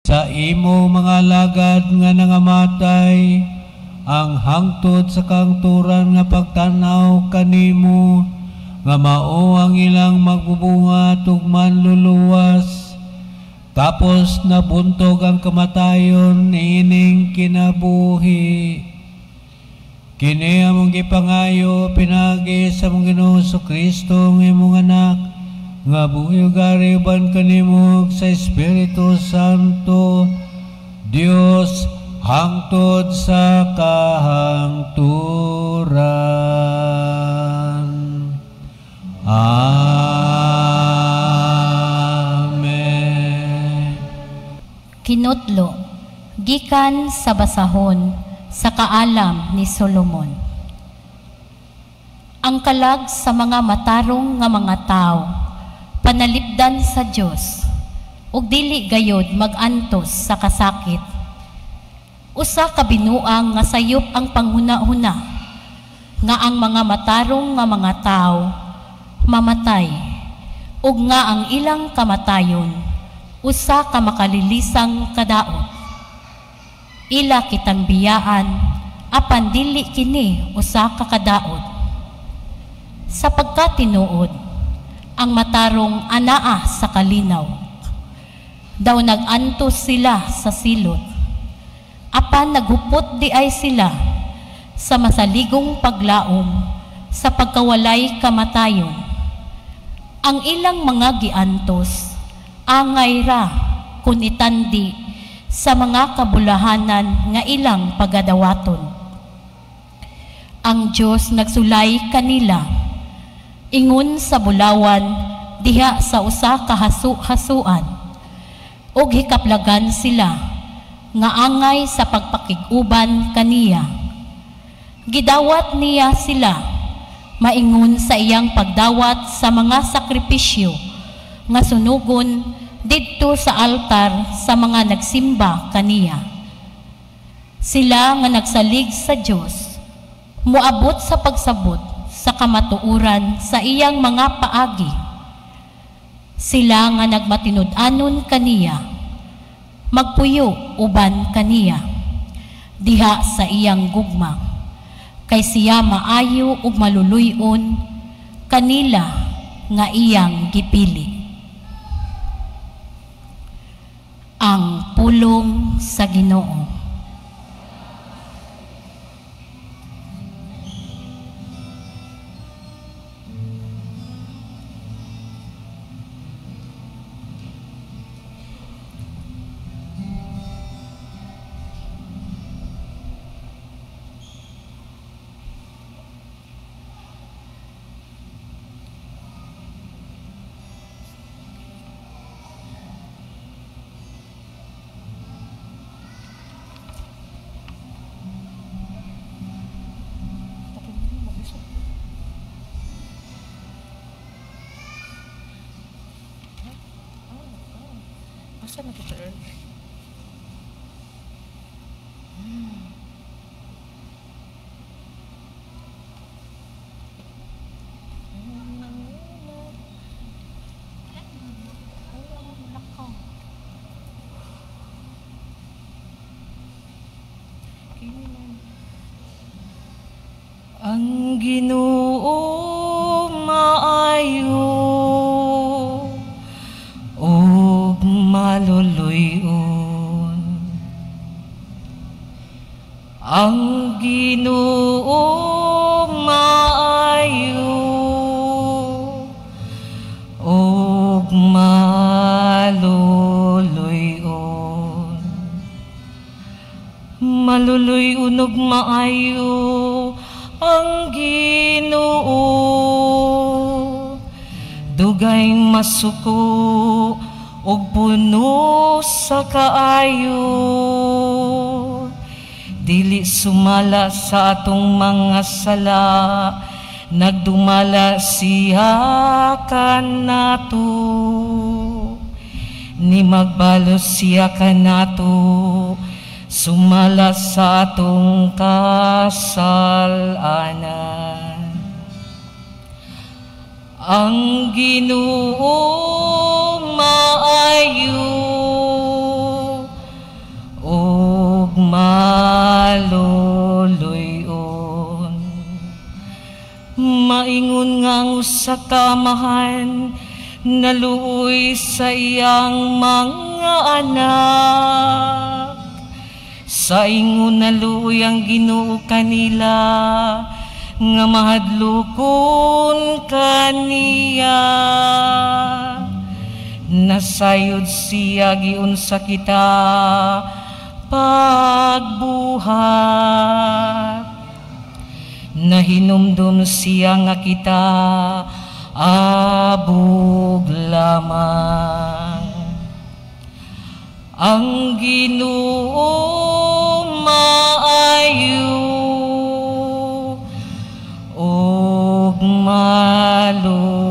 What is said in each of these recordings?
sa imo mga lagad nga nangamatay, ang hangtod sa kangturan nga pagtanaw kanimo, nga mao ang ilang magbubunga ug manluluwas, tapos nabuntog ang kamatayon ining kinabuhi. Kini among gipangayo pinagi sa among Ginoo Kristo nga imong anak, nga buhi ug ari uban kanimo sa Espiritu Santo, Dios hangtod sa kahangturan. Amen. Kinutlo, gikan sa basahon sa kaalam ni Solomon. Ang kalag sa mga matarong nga mga tao, panalipdan sa Dios, ug dili gayod magantos sa kasakit. Usa ka binuang nga sayop ang panghuna-huna, nga ang mga matarong nga mga tao mamatay, ug nga ang ilang kamatayon usa ka makalilisang kadaot. Ila kitang biyaan, apan dili kini usa ka kadaot. Sapagkat tinuod, ang matarong anaa sa kalinaw, daw nagantos sila sa silot, apan naghupot di ay sila sa masaligong paglaom sa pagkawalay kamatayon. Ang ilang mga giantos, angay ra kun itandi sa mga kabulahanan nga ilang pagadawaton. Ang Diyos nagsulay kanila, ingon sa bulawan diha sa usa ka hasu-hasuan, ug hikaplagan sila nga angay sa pagpakig-uban kaniya. Gidawat niya sila maingon sa iyang pagdawat sa mga sakripisyo nga sunugon didto sa altar sa mga nagsimba kaniya. Sila nga nagsalig sa Dios, moabot sa pagsabot sa kamatuuran sa iyang mga paagi. Sila nga nagmatinud-anon kaniya, magpuyo uban kaniya diha sa iyang gugma, kay siya maayo ug maluluyon kanila nga iyang gipili. Ang pulong sa Ginoo. Asa na kita Ang Ginoo maayo ug maluluyon. Ang Ginoo maayo ug maluluyon. Maluluyon ug maayo ang Ginoo, dugay masuko ug puno sa kaayo, dili sumala sa atong mga sala, nagdumala siya kanato, ni magbalos siya kanato, sumala sa atong kasalanan. Ang Ginoo maayo sa kamahan, naluoy sa iyang mga anak. Sa ingon naluoy ang Ginoo kanila, nga mahadlokon kaniya. Nasayod siya giunsa kita pagbuhat. Nahinumdum siya nga kita abog lamang. Ang Ginoo maayo ug maluluyon.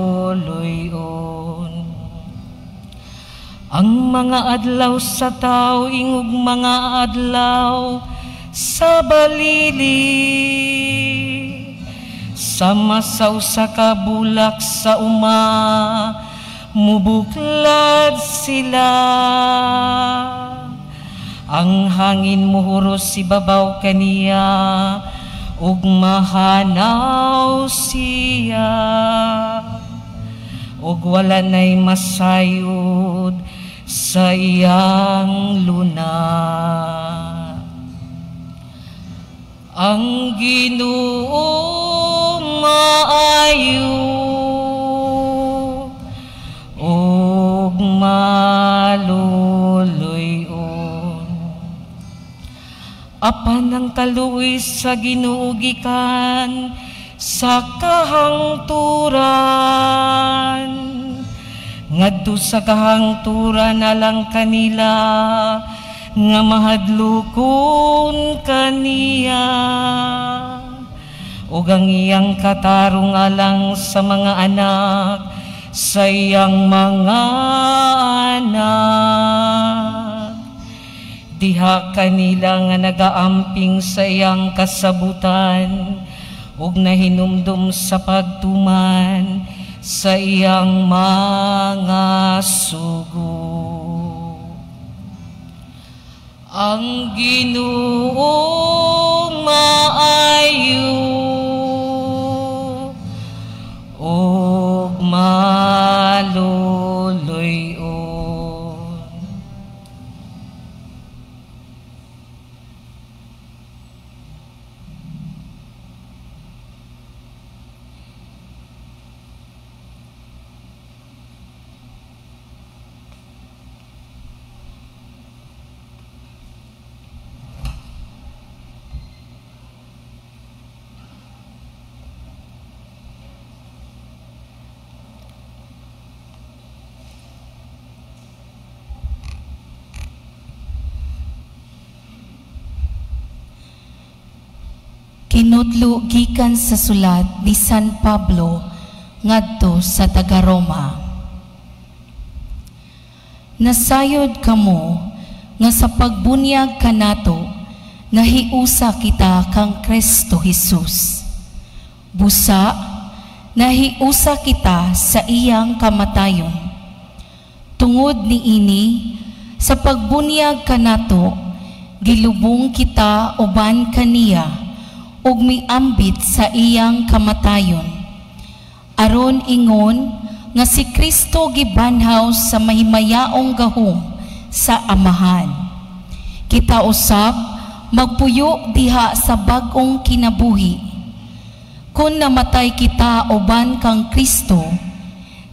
Ang mga adlaw sa tao ingog mga adlaw sa balili. Sama sa usa ka bulak sa uma, mubuklad sila. Ang hangin muhuros si babaw kaniya, ug mahanaw siya. Ug wala na'y masayod sa iyang luna. Ang Ginoo maayo ug maluluyon. Apan ang kaluoy sa Ginoo gikan sa kahangturan, ngadto sa kahangturan alang kanila, nga mahadlokon kaniya. Ug ang iyang katarong alang sa mga anak, sa iyang mga anak. Diha kanila nga nagaamping sa iyang kasabutan, ug nahinumdum sa pagtuman sa iyang mga sugo. Ang Ginoo maayo ug maluluyon. Kinudlo gikan sa sulat ni San Pablo ngadto sa taga Roma. Nasayod kamo nga sa pagbunyag kanato nahiusa kita kang Kristo Jesus. Busa nahiusa kita sa iyang kamatayon. Tungod niini sa pagbunyag kanato gilubong kita uban kaniya ug miambit sa iyang kamatayon. Aron ingon nga si Kristo gibanhaw sa mahimayaong gahom sa Amahan. Kita usab magpuyo diha sa bag-ong kinabuhi. Kung namatay kita uban kang Kristo,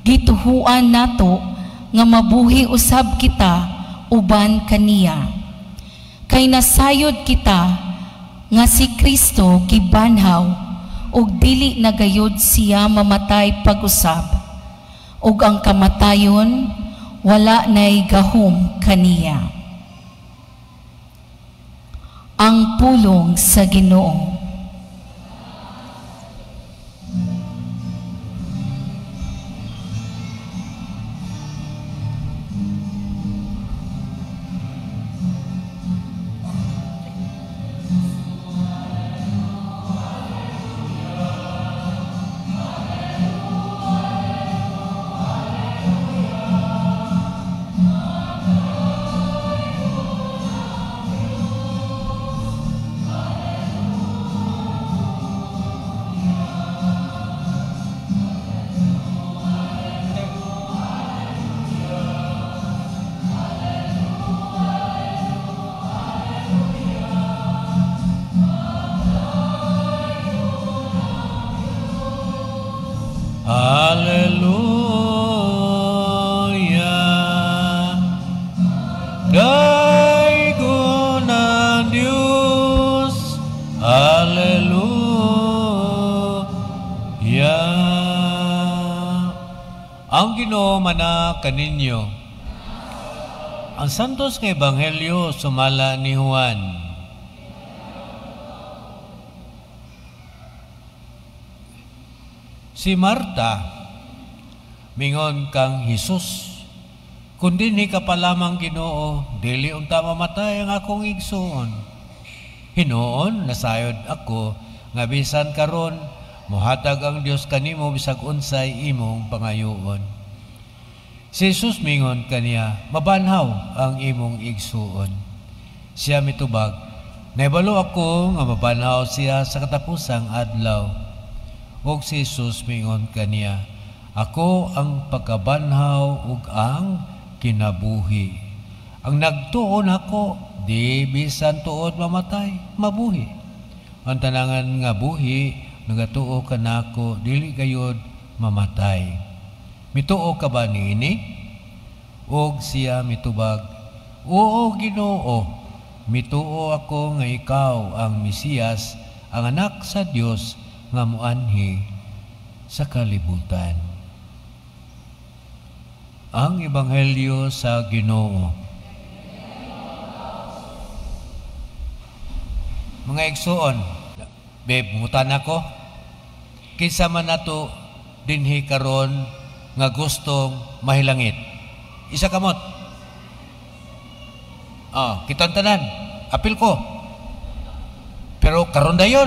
gituhuan nato nga mabuhi usab kita uban kaniya. Kay nasayod kita nga si Kristo gibanhaw ug dili na gayud siya mamatay pag-usab, ug ang kamatayon wala nay gahom kaniya. Ang pulong sa Ginoo. Ang Ginoo mana kaninyo. Ang santos nga ebanghelyo sumala ni Juan. Si Marta mingon kang Hesus, kun dinhi ka pa lamang Ginoo, dili unta mamatay ang akong igsoon. Hinuon nasayod ako nga bisan karon mohatag ang Dios kanimo bisag unsay imong pangayoon. Si Jesus mingon kaniya, mabanhaw ang imong igsuon. Siya mitubag, naibalo ako nga mabanhaw siya sa katapusang adlaw. Og si Jesus mingon kaniya, ako ang pagkabanhaw ug ang kinabuhi. Ang nagtuon ako, di bisan tuod mamatay, mabuhi. Ang tanangan nga buhi, nagatuo ka nako, dili gayud mamatay. Mituo ka ba niini? Og siya mitubag, oo Ginoo, mituo ako nga ikaw ang Mesiyas, ang anak sa Dios nga muanhi sa kalibutan. Ang ebanghelyo sa Ginoo. Mga igsoon, mutan ako, kinsa man nato dinhi karon nga gustong mahilangit. Isa kamot. Kitang tanan, apil ko. Pero karon dayon.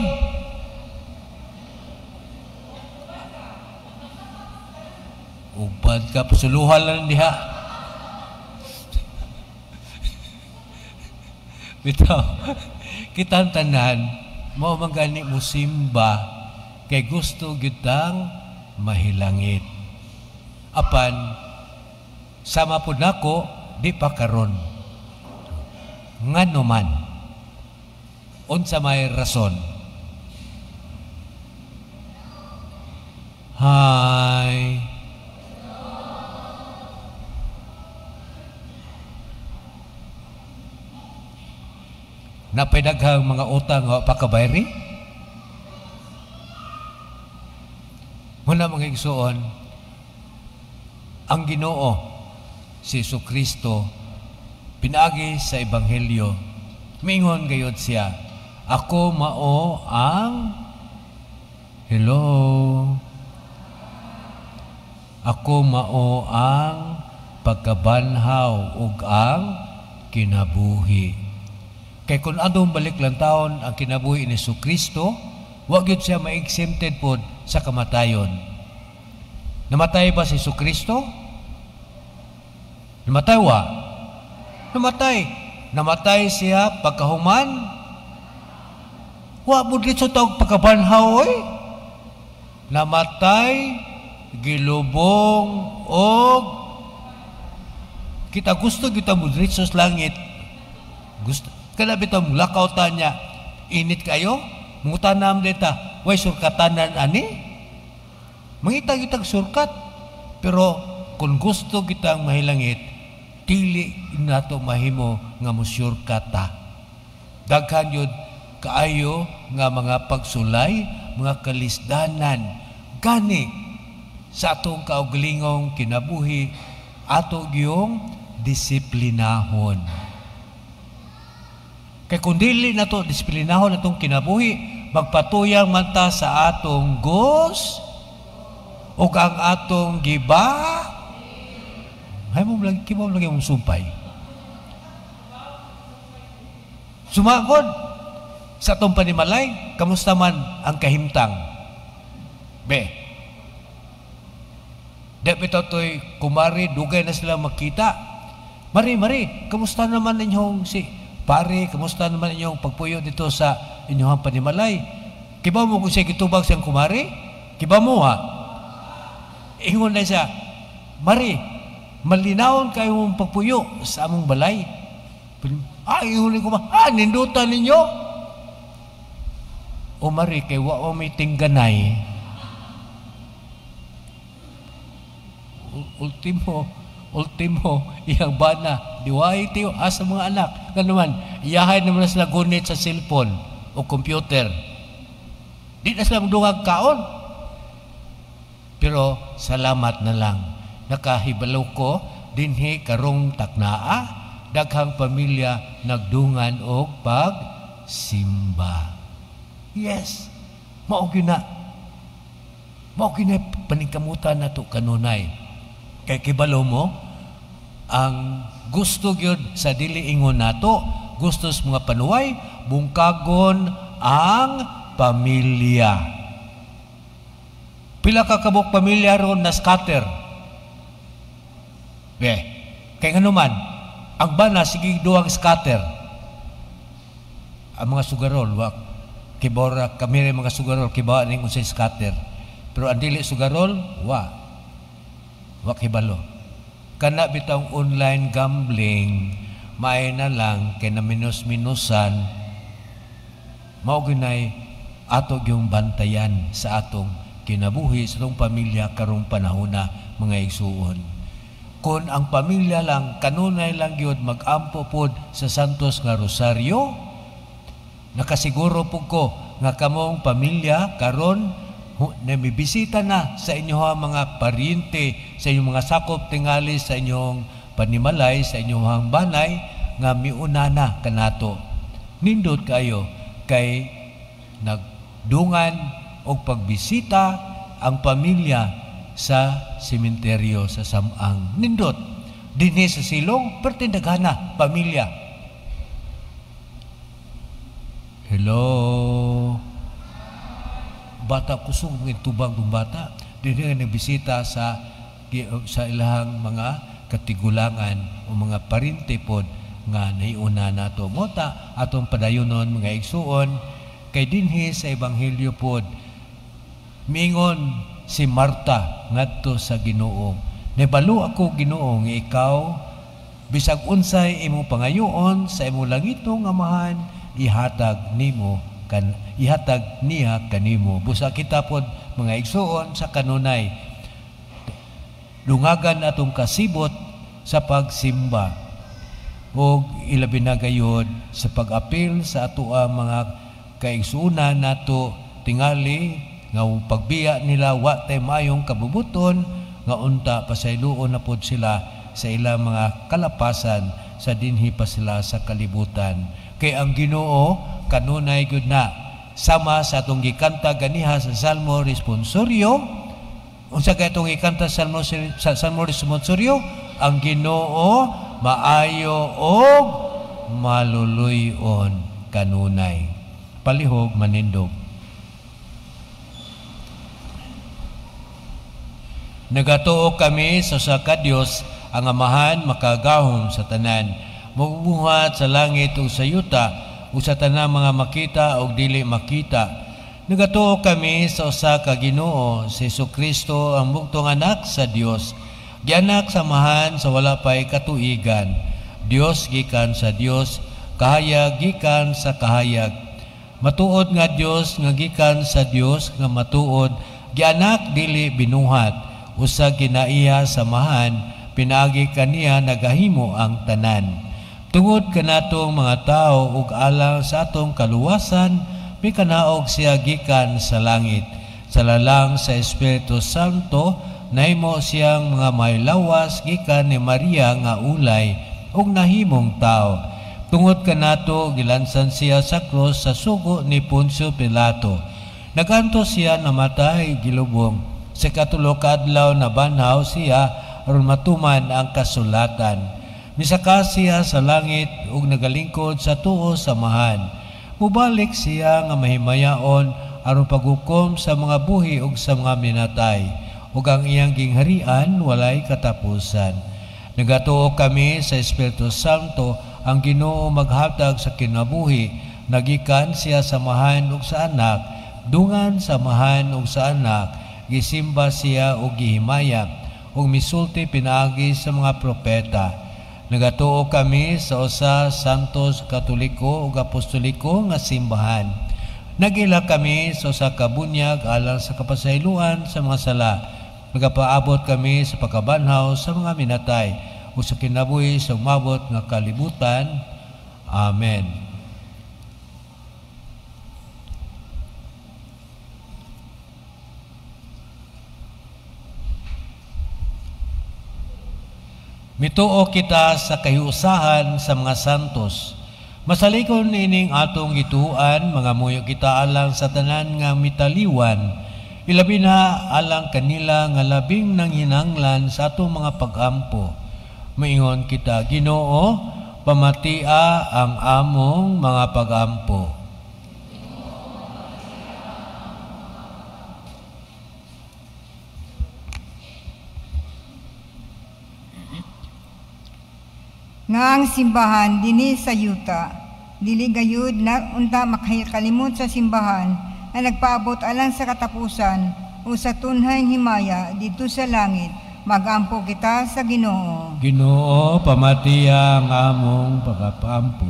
Ubad ka, pasuluhan lang diha. Bitaw, kitang tanan, mao man gani mo simba kay gusto gitang mahilangit. Apan sama pud nako di pa karon. Ngano man unsa may rason. Hi. Napadaghang mga utang nga pakabayri. Muna mga igsuon, ang Ginoo si Jesucristo pinaagi sa ebanghelyo, mingon gayud siya, ako mao ang ako mao ang pagkabanhaw ug ang kinabuhi. Kay kung adong balik lang taon ang kinabuhi ni Jesucristo, wa gyud siya ma-exempted pod sa kamatayon. Namatay ba si Jesucristo? Namatay wa? Namatay. Namatay siya pagkahuman? Wa pud litso tawag pagkabanhaw oy. Namatay, gilubong og kita gusto kita mo litso sa langit. Gusto kada bitong lakautan niya, init kayo, mutanam dita, way surkatanan ani? Mangitag-itag surkat, pero kung gusto kitang mahilangit, dili nato mahimo nga musurkata. Daghan yun kaayo nga mga pagsulay, mga kalisdanan, gani sa atong kaugalingong kinabuhi, ato gyung disiplinahon. Kay kung dili na ito, disiplinahon na itong kinabuhi, magpatuyang man ta sa atong gos o ang atong giba. Hay mo lagi mong sumpay. Sumagod sa atong panimalay, kamusta man ang kahimtang? Dapat ito'y kumari, dugay na sila makita. Mari, kamusta naman ninyong pare, kamusta naman inyong pagpuyo dito sa inyong panimalay? Kiba mo kung siya gitubag siyang kumari? Kiba mo ha? Ingon na siya, mari, malinawon kayo mong pagpuyo sa among balay. Ingon ko nindutan ninyo? O mari, kay wa may tingganay. Ultimo, iyang bana, diway tiyo, asa mga anak. Kanuman, iyahay naman na sila gunit sa cellphone o computer. Di na sila magdungag kaon. Pero salamat na lang nakahibalo ko dinhi karong taknaa, daghang pamilya nagdungan og pagsimba. Yes, mao gina. Mao gina paningkamutan nato kanunay. Kay kibalo mo, ang gusto gyud sa dili ingon nato, gusto sa mga panuway, bungkagon ang pamilya. Pila ka kabuk pamilya ron na scatter. Kay nga naman, ang bana, sige duwang scatter. Ang mga sugarol, kibora, kami rin mga sugarol, kibawa rin unsay scatter. Pero ang dili sugarol, kibalo. Kana bitang online gambling, may na lang, kay na minus-minusan, mauginay, ato yung bantayan sa atong kinabuhi, sa atong pamilya, karong panahona, mga igsuon. Kung ang pamilya lang, kanunay lang yun, mag-ampo po sa Santos nga Rosario, nakasiguro po ko nga kamong pamilya karon namibisita na sa inyong mga paryente, sa inyong mga sakop tingali, sa inyong panimalay, sa inyong banay, nga miuna na kanato. Nindot kayo kay nagdungan o pagbisita ang pamilya sa sementeryo sa Samang. Nindot, dinhi sa silong, pertindagana, pamilya. Hello? Bata kusog ng tubang ng bata. Dinhi nga nagbisita sa ilahang mga katigulangan o mga parinte pod nga naiuna nato. Mota atong padayunon mga igsuon, kay dinhi sa Ebanghelyo pod, mingon si Marta ngadto sa Ginoo, "Nibalo ako, Ginoo, nga ikaw bisag unsay imong pangayoon sa imong langitong amahan, ihatag niya kanimo." Busa kita pod mga igsuon sa kanunay, lungagan atong kasibot sa pagsimba o ilabi na gayod sa pag-apil sa ato mga kaigsuunan nato tingali nga pagbiya nila wa tay mayong kabubuton nga unta pasayloon na pod sila sa ilang mga kalapasan sa dinhi pa sila sa kalibutan. Kay ang Ginoo kanunay gyud na sama sa atong gikanta ganiha sa Salmo Responsorio. Unsa kay atong gikanta sa Salmo Responsorio? Ang Ginoo maayo og maluluyon kanunay. Palihog manindog. Nagatuo kami sa ka Dios ang amahan makagahom sa tanan, magbuhat sa langit ug sa yuta ug sa tanang mga makita ug dili makita. Nagatuo kami sa usa ka Ginoo, si Jesucristo ang bugtong anak sa Dios, gianak sa amahan sa wala pay katuigan, Dios gikan sa Dios, kahayag gikan sa kahayag. Matuod nga Dios nga gikan sa Dios nga matuod, gianak dili binuhat. Usa kinaiya samahan, pinagi kaniya nagahimo ang tanan. Tungod kanatong mga tao ug alang sa atong kaluwasan, may kanaog siya gikan sa langit. Sa lalang sa Espiritu Santo, nahimo siyang mga may lawas gikan ni Maria nga ulay ug nahimong tao. Tungod kanato gilansan siya sa krus sa sugo ni Poncio Pilato. Nagantos siya namatay gilubong. Sa katulo ka adlaw na banhaw siya aron matuman ang kasulatan. Misaka siya sa langit ug nagalingkod sa tuo samahan. Mubalik siya nga mahimayaon aron paghukom sa mga buhi ug sa mga minatay. Ug ang iyang gingharian walay katapusan. Nagatuo kami sa Espiritu Santo, ang Ginoo maghatag sa kinabuhi. Nagikan siya samahan ug sa anak, dungan samahan ug sa anak. Gisimba siya o gihimaya o misulti pinaagi sa mga propeta. Nagatuo kami sa usa santos katoliko o apostoliko nga simbahan. Nagila kami sa usa ka bunyag alang sa kapasayloan sa mga sala. Nagapaabot kami sa pagkabanhaw sa mga minatay o sa kinabuhi sa umabot nga kalibutan. Amen. Mituo kita sa kahiusahan sa mga santos. Masalikon ining atong gituan, mga muyo kita alang sa tanan nga mitaliwan, ilabi na alang kanila nga labing nanghinanglan sa atong mga pag-ampo. Maingon kita, Ginoo, pamatia ang among mga pag-ampo. Nga ang simbahan dinhi sa yuta, dili gayud na unta makahikalimot sa simbahan na nagpaabot alang sa katapusan o sa tunhayng himaya dito sa langit, magampo kita sa Ginoo. Ginoo, pamatia ang among pagapampo.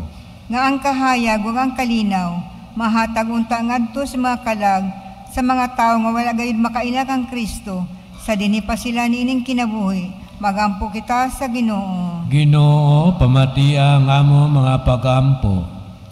Nga ang kahayag ug ang kalinaw, mahatag unta ngadto sa mga kalag, sa mga tawo nga wala gayud makainak ang Kristo, sa dinhi pa sila niining kinabuhi, magampo kita sa Ginoo. Ginoo, pamatia ang among mga pag-ampo.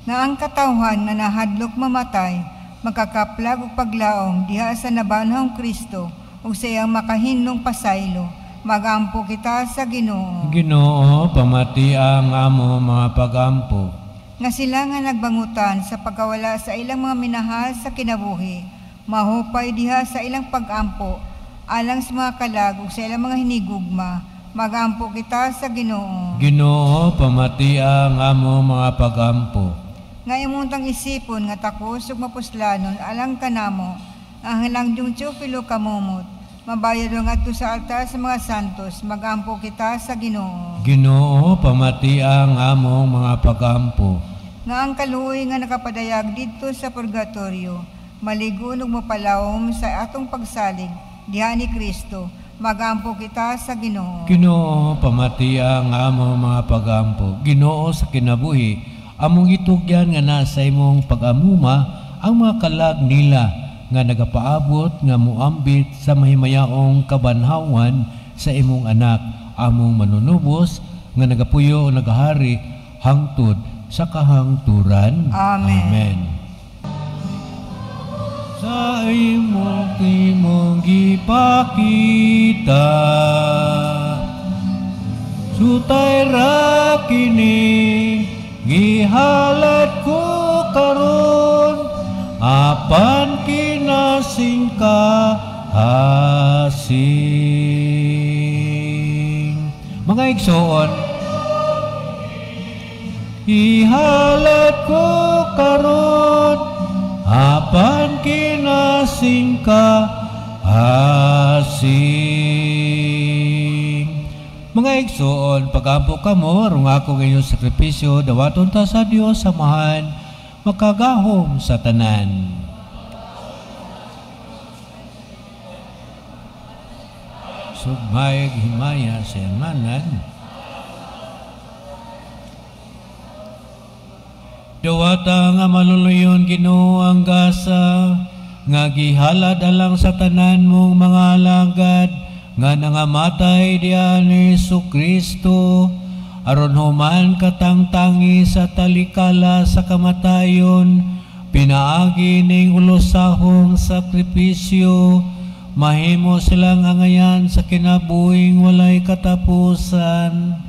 Nga ang katawhan nga nahadlok mamatay, magkakaplag ug paglaom diha sa nabanhong Kristo ug sa iyang makahinlong pasaylo, magampo kita sa Ginoo. Ginoo, pamatia ang among mga pag-ampo. Nga sila nga nagbangutan sa pagkawala sa ilang mga minahal sa kinabuhi, mahupay diha sa ilang pag-ampo, alang sa mga kalag ug sa ilang mga hinigugma, magampo kita sa Ginoo. Ginoo, pamatia ang among mga pag-ampo. Nga imuntang isipon nga takos ug mapuslanon alang kanamo, ang halangjong Teofilo kamumot, mabayad ngadto sa altar sa mga santos, magampo kita sa Ginoo. Ginoo, pamatia ang among mga pag-ampo. Nga ang kaluoy nga nakapadayag didto sa purgatorio, maligon ug mapalawom sa atong pagsalig diha ni Kristo, magampo kita sa Ginoo. Ginoo, pamatia ang among mga pag-ampo. Ginoo, sa kinabuhi, among itugyan nga nasa imong pag-amuma ang mga kalag nila nga nagapaabot nga muambit sa mahimayaong kabanhawan sa imong anak, among manunubos nga nagapuyo o nagahari hangtod sa kahangturan. Amen. Amen. Sa imong timong gipakita, sutay ra kini gihalad ko karon, apan kinasing kahasing. Mga igsoon, ihalad ko karon, apan kinasing kahasing. Mga igsoon, pag-ampo kamo, rung ako ngayon sakripisyo, dawaton ta sa Dios samahan, makagahom sa tanan. Sugmayag himaya sa manan. Dawata nga maluluyon Ginoo ang gasa, nga gihalad alang sa tanan mong mga alagad, nga nangamatay diyan ni Jesucristo, aron human katangtangi sa talikala sa kamatayon, pinaagi ning ulusahong sakripisyo, mahimo silang angayan sa kinabuhing walay katapusan.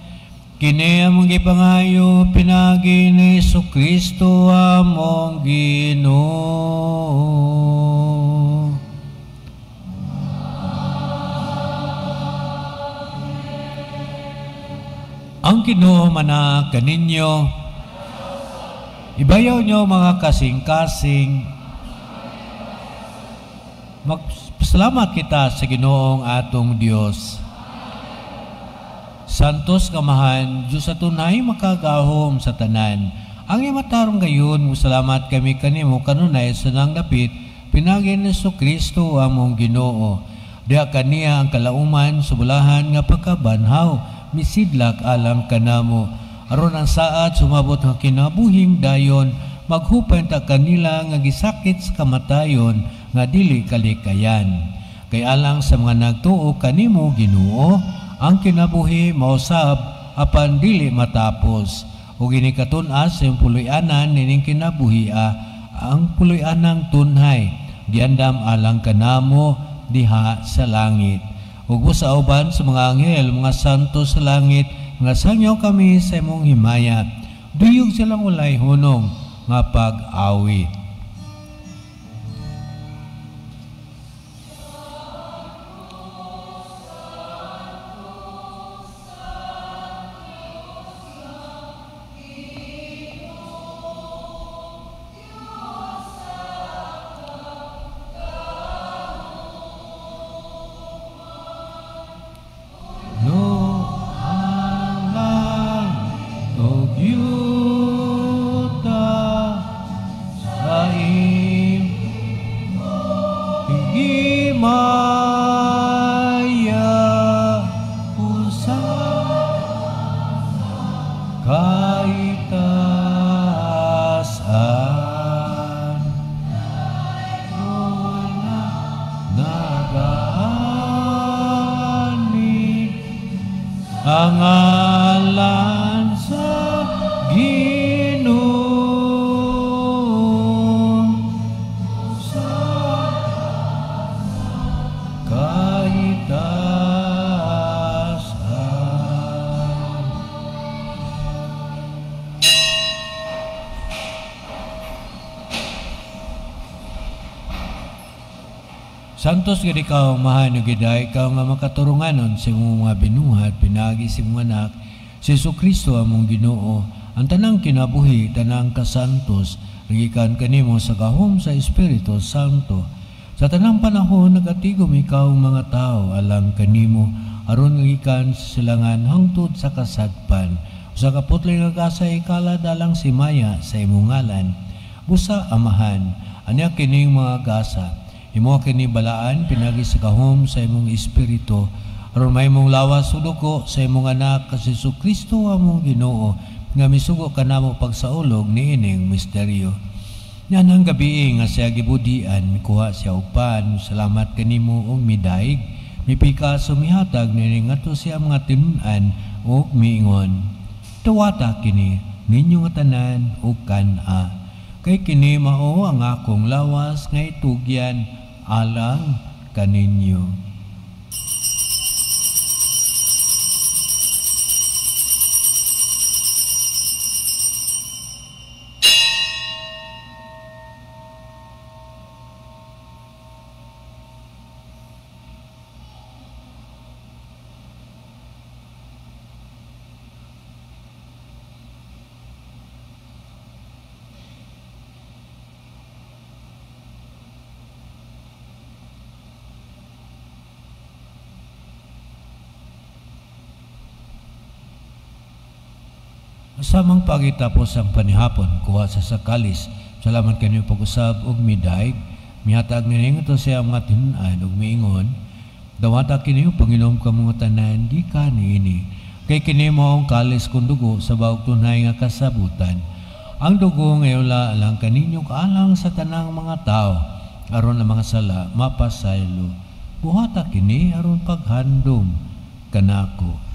Kini among gipangayo pinagi ni Jesucristo among Ginoo. Ang Ginoo mana kaninyo, ibayaw nyo mga kasing-kasing. Magpasalamat kita sa Ginoong atong Dios. Santos kamahan, Diyos sa tunay makagahom sa tanan. Ang imatarong gayon, musalamat kami kanimo kanunay sa nang dapit, pinagin ni Jesucristo among Ginoo. Diha kaniya ang kalauman, subulahan nga pagkabanhaw, misidlak alang kanamo. Aron ang saat sumabot nga kinabuhing dayon, maghupay ta kanila nga gisakit sa kamatayon, nga dili kalikayan. Kay alang sa mga nagtuo kanimo Ginoo, ang kinabuhi mausab apan dili matapos. Ug ini katun-as sa puloy-anan nining kinabuhia, ang puloy-anang tunhay, diandam alang kanamo diha sa langit. ug sa uban sa mga anghel, mga santo sa langit, nga sangyaw kami sa imong himaya. Duyog silang walay hunong nga pag-awit. Ang ngalan sa Ginoo sa kaitaasan. Santos gid ikaw mahan ug giday ikaw nga makaturunganon sa imong mga binuhat pinagi sa imong anak si Jesucristo among Ginoo, ang tanang kinabuhi tanang kasantos gikan kanimo sa gahom sa Espiritu Santo. Sa tanang panahon nagatigom ikaw mga tao alang kanimo aron gikan sa silangan hangtod sa kasagpan. Sa kaputli nga gasa ikala dalang si Maya sa imong ngalan. Busa amahan anya kining mga gasa imo kini balaan pinagi sa gahom sa imong espiritu aron may mong lawas suduko sa imong anak kasi Jesucristo among Ginoo nga misugo kanamo pagsaulog niining misteryo. Yan ang gabi nga siya gibudian kuha siya upan salamat kanimo og midaig mipika sumihatag nining ngadto siya mga tinun-an ug miingon tuwata kini ninyo nga tanan ug kan-a kay kini mao ang akong lawas nga itugyan alang kaninyo. Samang pagitapos ang panihapon, kuha sa sakalis, salamat kanyo pag-usab og midaig, mihatag nining ito siya mga tinunan og miingon, dawata kinyo Panginoon ka mga tanan, di ka niini, kay kini mo ang kalis kung dugo sa bawag tunay nga kasabutan. Ang dugo ngayon alang kaninyo kaalang sa tanang mga tao, aron ang mga sala mapasaylo. Buhata kini aron paghandom kanako.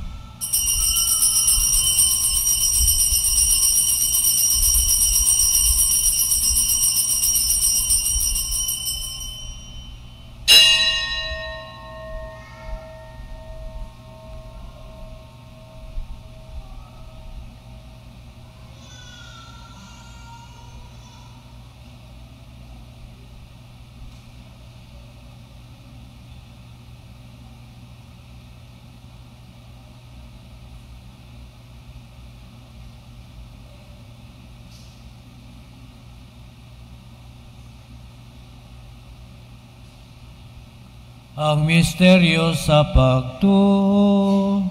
Ang misteryo sa pagtuo.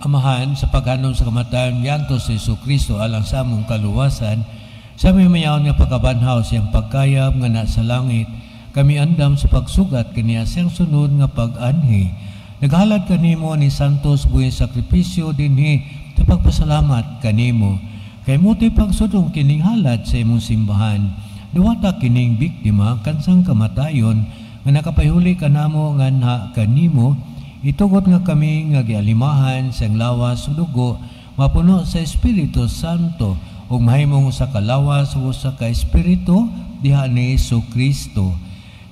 Amahan, sa paghanom sa kamatayon yanto sa Jesucristo alang sa among kaluwasan, sa may mayaon nga pagkabanhaw siyang pagkayab nga nasa langit, kami andam sa pagsugat kaniya siyang sunod nga pag-anhi. Naghalad kanimo ni Santos buhay sakripisyo dinhi sa pagpasalamat kanimo. Kay muti pagsudong kining halad sa imong simbahan. Duwata kining biktima kansang kamatayon nga nakapahuli kanamo nganha kanimo, itugot nga kami nga gialimahan sa lawas ug dugo mapuno sa Espiritu Santo ug mahimong usa ka lawas ug usa ka espiritu diha ni Jesu-Kristo.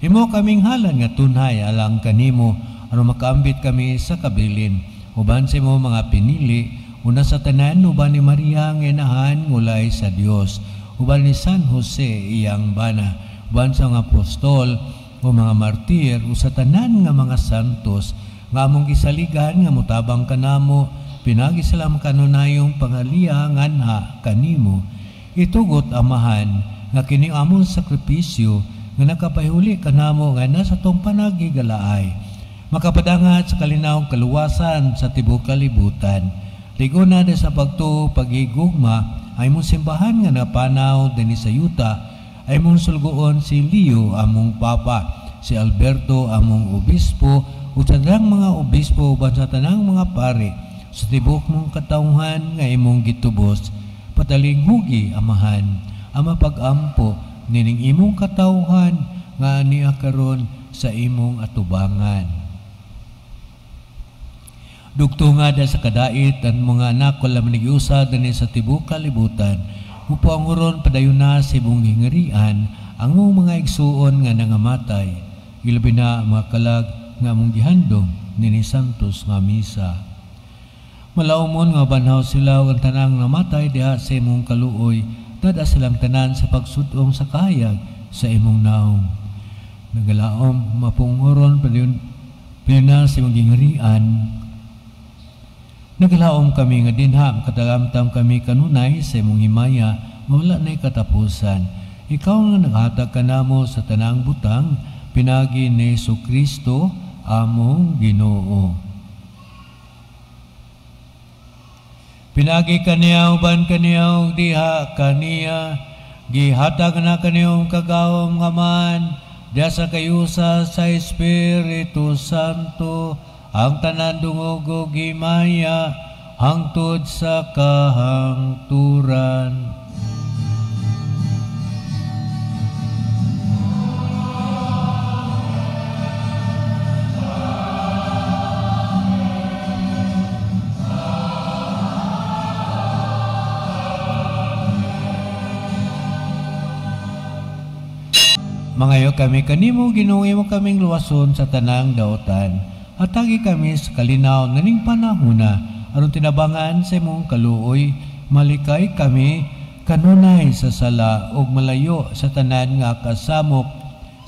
Himo kaming halan nga tunhay alang kanimo aron makaambit kami sa kabilin uban sa imo mga pinili, una sa tanan uban ni Maria nga inahan ngulay sa Dios, uban ni San Jose iyang bana, uban sa mga apostol o mga martir o sa tanan nga mga santos nga among gisaligan nga mutabang kanamo, pinagisalam kanunayong pangaliya nganha kanimo. Itugot amahan nga kining among sakripisyo nga nakapahuli kanamo nga nasa tong panagigalaay, makapadangat sa kalinawang kaluwasan sa tibuok kalibutan. Liguna na sa paghigugma ay mong simbahan nga napanaw din sa yuta, ay mong sulgoon si Leo among papa, si Alberto among obispo, o sa tanang mga obispo uban sa tanang mga pare, sa tibok mong katauhan nga imong gitubos, pataling hugi amahan, ama pag-ampo, nining imong katauhan nga aniya karon sa imong atubangan. Dugtunga da sa kadait at mga anak wala manigiusa dani sa tibok kalibutan, upo ang uron padayon na sa imong hingarian ang mga igsuon nga nangamatay, ilabi na mga kalag nga among gihandom nini santos nga misa. Malaumon nga banhaw sila ang tanang namatay diha sa imong kaluoy, tada silang tanan sa pagsudong sa kahayag sa imong naong. Nagalaom mapunguron padayon na sa imong hingarian. Naglaom kami nga dinha, katagamtam kami kanunay sa imong himaya, wala na'y katapusan. Ikaw nga naghatag kanamo sa tanang butang, pinagi ni Jesu-Kristo, among Ginoo. Pinagi kaniya, uban kaniya, diha kaniya, gihatag na kaniyong kagawang ngaman, diha sa kayusa sa Espiritu Santo, ang tanan dungog himaya hangtod sa kahangturan. Mangayo kami kanimo, Ginoo, mo kaming luwason sa tanang daotan. Atagi kami sa kalinaw naning panahona, aron tinabangan sa imong kaluoy, malikay kami kanunay sa sala ug malayo sa tanan nga kasamok,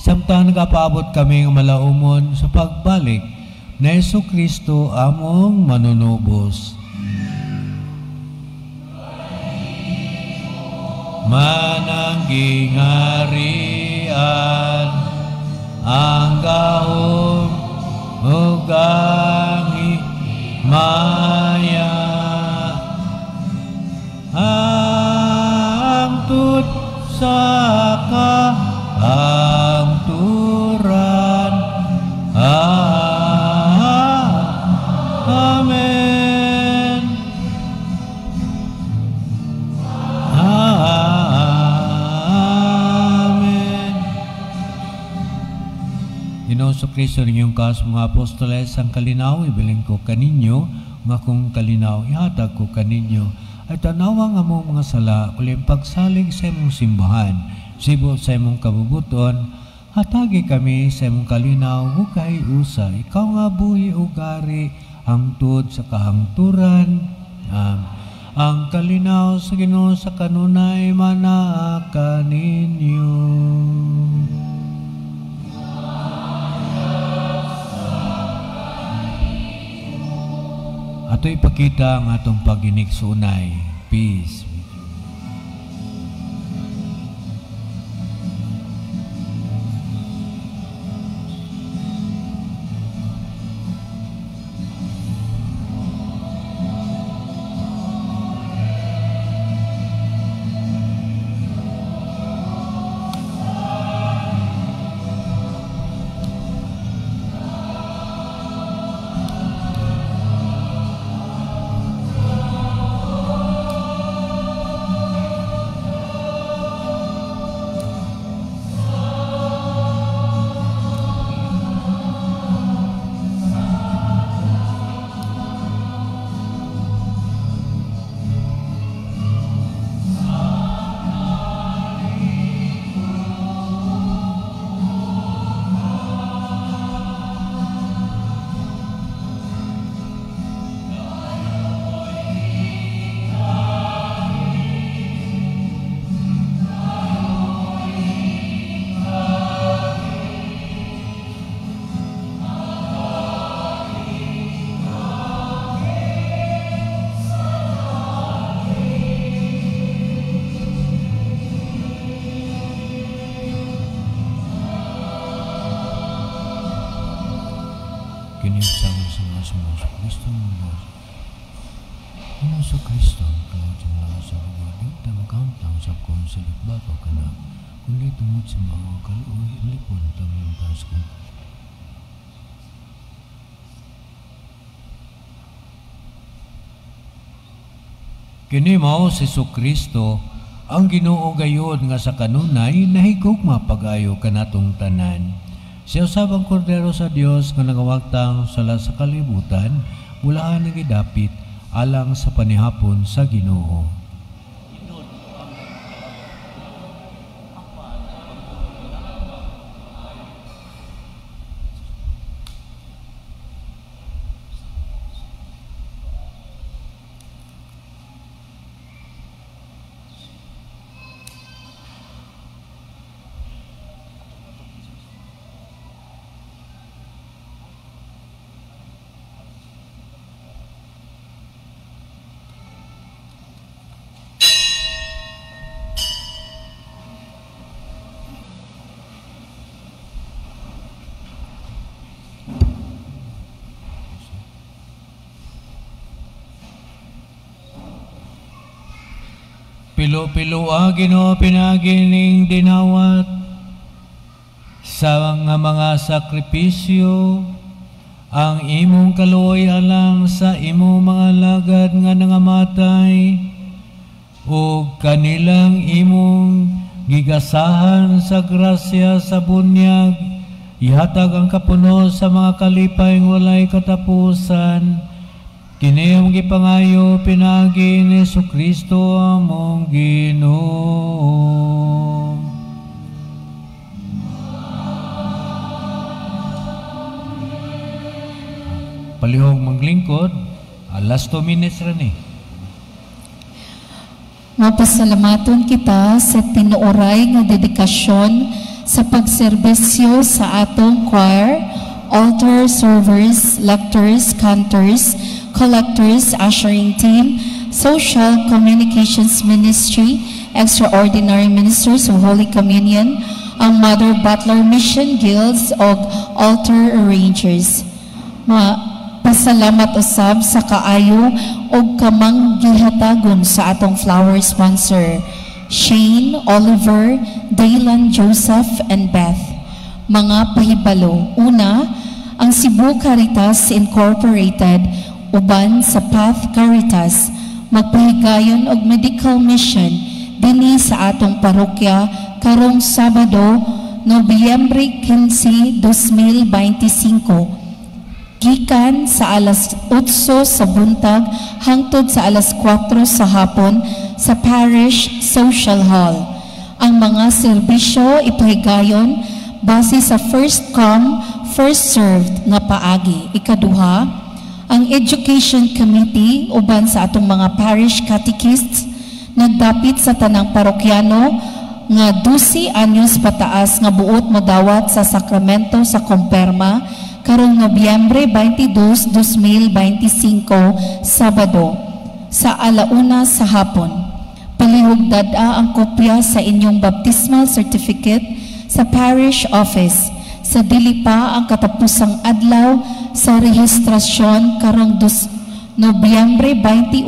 samtang nagapaabot kami ng malaumon sa pagbalik na Jesu-Kristo among manunubos. Mananggingarian ang gahom ugang maya hangtod sa kahangturan. Amen. Ginoo Kristo ninyong kas mga apostoles ang kalinaw, ibilin ko kaninyo, nga kung kalinaw, ihatag ko kaninyo, ay tanawa nga mo mga sala, uling pagsalig sa imong simbahan, sibo sa imong kabubuton, hatagi kami sa imong kalinaw, hukay usa, ikaw nga buhi ugari, hangtod sa kahangturan. Ang kalinaw sa Ginoo sa kanunay manaa kaninyo. Ato ipakita ang atong paghiniksunay. Peace. Kristo Diyos. Ano sa Kristo, kalawin lang sa lugar, di ta magkantang sa kong silipbato ka na, kundi tungod sa mga kaluoy, lipon tamang taas ko. Kini mao si Kristo ang Ginoo gayod nga sa kanunay nahigugma pag-ayo kanatong tanan. Siya usabang kordero sa Dios nga nagawagtang sala sa kalibutan, mula nagidapit alang sa panihapon sa Ginoo. Pilo-pilo Ginoo pinagining dinawat sa mga sakripisyo ang imong kaluoy alang sa imong mga lagad nga nangamatay ug kanilang imong gigasahan sa grasya sa bunyag ihatag ang kapuno sa mga kalipay nga walay katapusan. Kini ang gipangayo pinagi ni Kristo among Ginoo. Palihog maglingkod, last 2 minutes rin eh. Mapasalamaton kita sa tinuoray nga dedikasyon sa pagserbisyo sa atong choir, altar servers, lectors, cantors, collectors, ushering team, social communications ministry, extraordinary ministers of Holy Communion, ang Mother Butler Mission Guilds o altar arrangers. Pasalamat usab sa kaayo o kamang gihatagon sa atong flower sponsor, Shane, Oliver, Daylan, Joseph, and Beth. Mga pahibalo. Una, ang Cebu Caritas Incorporated uban sa Path Caritas magpahigayon og medical mission dinhi sa atong parokya karong Sabado, Nobyembre 15, 2025 gikan sa alas 8 sa buntag hangtod sa alas 4 sa hapon sa Parish Social Hall. Ang mga serbisyo ipahigayon base sa first come, first served nga paagi. Ikaduha, ang Education Committee uban sa atong mga parish catechists nagdapit sa tanang parokyano nga 12 anyos pataas nga buot modawat sa sakramento sa kumpirma karong Nobyembre 22, 2025 Sabado sa alauna sa hapon. Palihog dada ang kopya sa inyong baptismal certificate sa parish office sa dili pa ang katapusang adlaw sa rehistrasyon karong Nobyembre 21,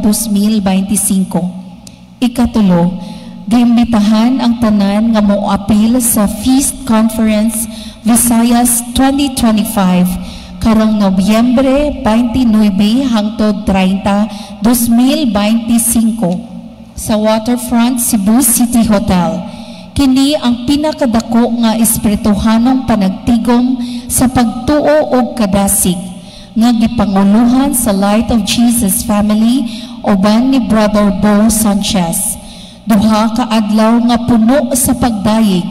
2025. Ikatulo, giimbitahan ang tanan nga moapil sa Feast Conference Visayas 2025 karong Nobyembre 29 hangtod 30, 2025 sa Waterfront Cebu City Hotel. Kini ang pinakadako nga espirituhanong panagtigom sa pagtuo og kadasig nga gipanguluhan sa Light of Jesus Family uban ni Brother Bo Sanchez. Duha ka adlaw nga puno sa pagdayeg,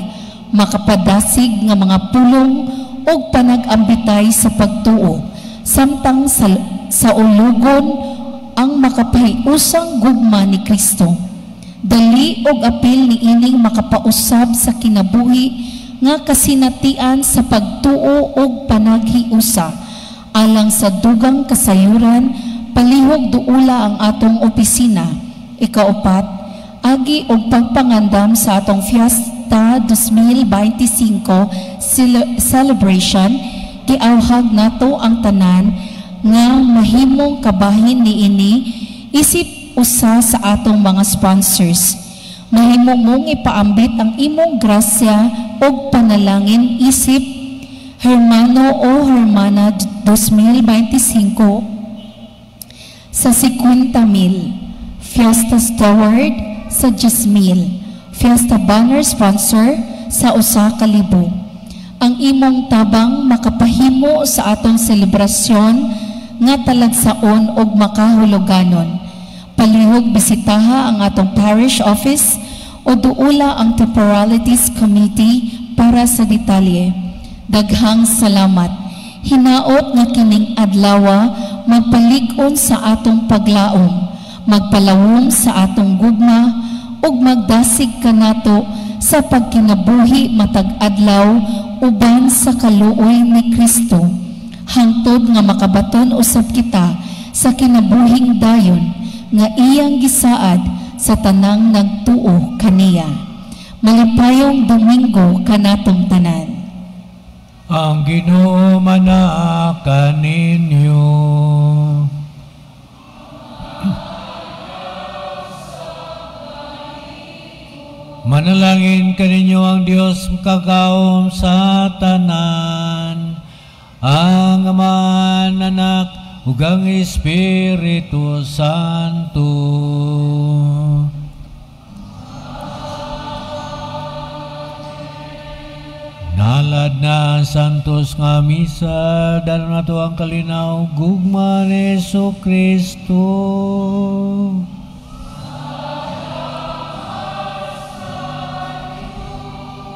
makapadasig nga mga pulong ug panag-ambitay sa pagtuo samtang sa ulugon ang makapahiusang gugma ni Kristo. Dali og apil ni ining makapausab sa kinabuhi nga kasinatian sa pagtuo og panaghiusa alang sa dugang kasayuran palihog duula ang atong opisina. Ikaupat, agi og pagpangandam sa atong Fiesta 2025 celebration giawhag nato ang tanan nga mahimong kabahin niini isip usa sa atong mga sponsors. Mahimo mong ipaambit ang imong grasya o panalangin isip Hermano o Hermana 2025 sa 50,000, Fiesta Steward sa 10,000, Fiesta Banner Sponsor sa 1,000. Ang imong tabang makapahimo sa atong selebrasyon nga talagsaon og makahuluganon. Palihog bisitaha ang atong parish office o duula ang Temporalities Committee para sa detalye. Daghang salamat. Hinaot nga kining adlawa magpalig-on sa atong paglaom, magpalawom sa atong gugma ug magdasig kanato sa pagkinabuhi matag adlaw uban sa kaluoy ni Kristo, hangtod nga makabaton usab kita sa kinabuhing dayon nga iyang gisaad sa tanang nagtuo kaniya. Malipayong Domingo kanatong tanan. Ang Ginoo manaa kaninyo. Manalangin kaninyo ang Diyos kagaom sa tanan, ang Ama, Anak, ug ang Espiritu Santo. Nalad na ang santos nga misa, dahil na to ang kalinaw, gugma ni Jesucristo.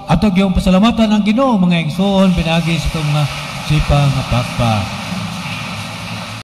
Atog yung pasalamatan ng Ginoo mga igsoon pinagi sa itong mga sipang pakpak.